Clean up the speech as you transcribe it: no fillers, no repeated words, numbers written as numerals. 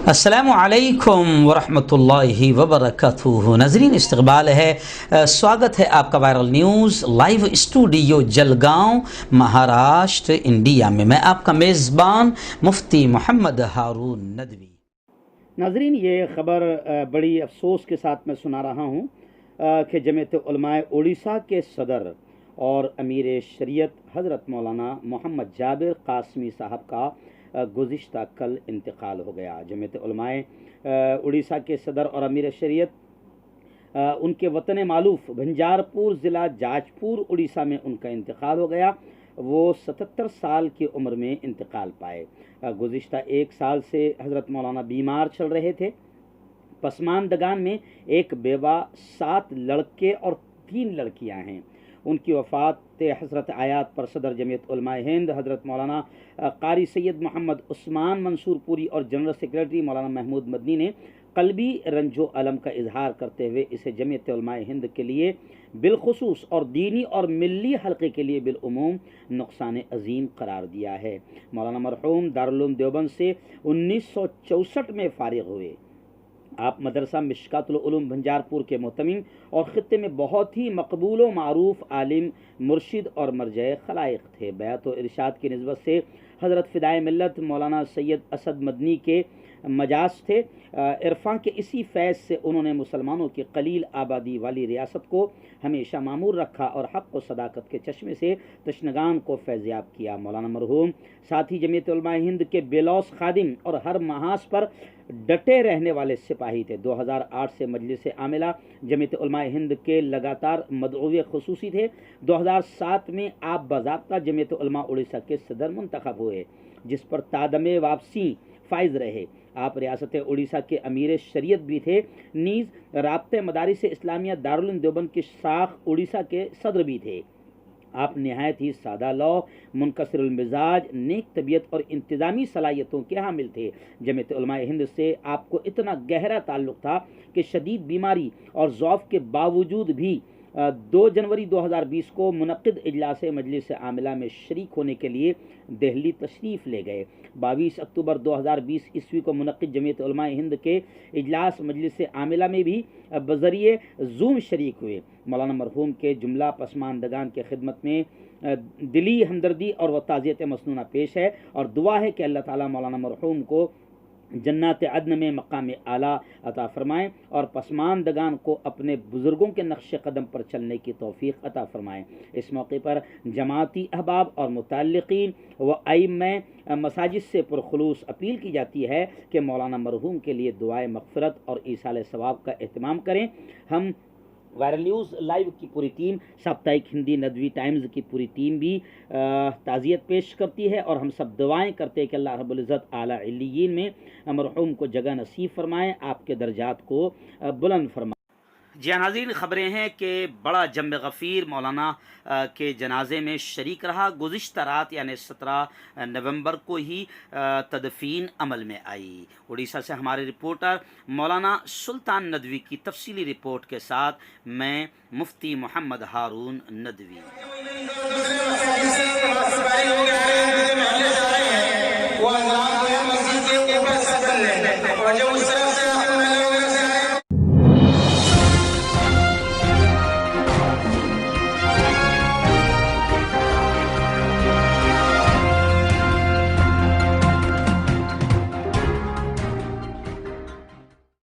السلام علیکم ورحمۃ اللہ وبرکاتہ۔ ناظرین، استقبال ہے، سواگت ہے آپ کا viral news live studio Jalgaon, Maharashtra, India میں آپ کا میزبان مفتی محمد ہارون ندوی۔ ناظرین، یہ خبر بڑی افسوس کے ساتھ میں سنا رہا ہوں کہ جمعیت علماء اڑیسہ کے صدر اور امیر شریعت حضرت مولانا محمد جابر قاسمی صاحب کا گزشتہ کل انتقال ہو گیا۔ جمعیت علماء اڑیسہ کے صدر اور امیر شریعت ان کے وطن مالوف بھنجارپور ضلع جاج پور اڑیسہ میں ان کا انتقال ہو گیا۔ وہ 77 سال کی عمر میں انتقال پائے۔ گزشتہ ایک سال سے حضرت مولانا بیمار چل رہے تھے۔ پسماندگان میں ایک بیوہ، 7 لڑکے اور 3 لڑکیاں ہیں۔ ان کی وفات حضرت آیات پر صدر جمعیت علماء ہند حضرت مولانا قاری سید محمد عثمان منصور پوری اور جنرل سیکریٹری مولانا محمود مدنی نے قلبی رنج و الم کا اظہار کرتے ہوئے اسے جمعیت علماء ہند کے لیے بالخصوص اور دینی اور ملی حلقے کے لیے بالعموم نقصان عظیم قرار دیا ہے۔ مولانا مرحوم دارالعلوم دیوبند سے 1964 میں فارغ ہوئے۔ آپ مدرسہ مشکات العلوم بھنجارپور کے محتمم اور خطے میں بہت ہی مقبول و معروف عالم، مرشد اور مرجع خلائق تھے۔ بیعت و ارشاد کی نسبت سے حضرت فدائے ملت مولانا سید اسد مدنی کے مجاز تھے۔ عرفان کے اسی فیض سے انہوں نے مسلمانوں کی قلیل آبادی والی ریاست کو ہمیشہ معمور رکھا اور حق و صداقت کے چشمے سے تشنگان کو فیضیاب کیا۔ مولانا مرحوم ساتھی جمعیت علماء ہند کے بے لوث خادم اور ہر محاذ پر ڈٹے رہنے والے سپاہی تھے۔ 2008 سے مجلس عاملہ جمعیت علماء ہند کے لگاتار مدعو خصوصی تھے۔ 2007 میں آپ باضابطہ جمعیت علماء اڑیسہ کے صدر منتخب ہوئے، جس پر تادم واپسی فائز رہے۔ آپ ریاست اڑیسہ کے امیر شریعت بھی تھے، نیز رابطہ مدارس اسلامیہ دارالعلوم دیوبند کی شاخ اڑیسہ کے صدر بھی تھے۔ آپ نہایت ہی سادہ لوح، منکسر المزاج، نیک طبیعت اور انتظامی صلاحیتوں کے حامل تھے۔ جمعیت علماء ہند سے آپ کو اتنا گہرا تعلق تھا کہ شدید بیماری اور ضعف کے باوجود بھی 2 جنوری 2020 کو منعقد اجلاس مجلس عاملہ میں شریک ہونے کے لیے دہلی تشریف لے گئے۔ 22 اکتوبر 2020 عیسوی کو منعقد جمعیت علماء ہند کے اجلاس مجلس عاملہ میں بھی بذریعہ زوم شریک ہوئے۔ مولانا مرحوم کے جملہ پسماندگان کے خدمت میں دلی ہمدردی اور و تعزیت مسنونہ پیش ہے اور دعا ہے کہ اللہ تعالیٰ مولانا مرحوم کو جنات عدن میں مقام اعلیٰ عطا فرمائیں اور پسماندگان کو اپنے بزرگوں کے نقش قدم پر چلنے کی توفیق عطا فرمائیں۔ اس موقع پر جماعتی احباب اور متعلقین و ائمہ مساجد سے پرخلوص اپیل کی جاتی ہے کہ مولانا مرحوم کے لیے دعائے مغفرت اور ایصال ثواب کا اہتمام کریں۔ ہم وائرل نیوز لائیو کی پوری ٹیم، ساپتاہک ہندی ندوی ٹائمز کی پوری ٹیم بھی تعزیت پیش کرتی ہے اور ہم سب دعائیں کرتے ہیں کہ اللہ رب العزت اعلیٰ علیین میں مرحوم کو جگہ نصیب فرمائیں، آپ کے درجات کو بلند فرمائیں۔ جی ناظرین، خبریں ہیں کہ بڑا جم غفیر مولانا کے جنازے میں شریک رہا۔ گزشتہ رات یعنی 17 نومبر کو ہی تدفین عمل میں آئی۔ اڑیسہ سے ہمارے رپورٹر مولانا سلطان ندوی کی تفصیلی رپورٹ کے ساتھ میں مفتی محمد ہارون ندوی۔ وہ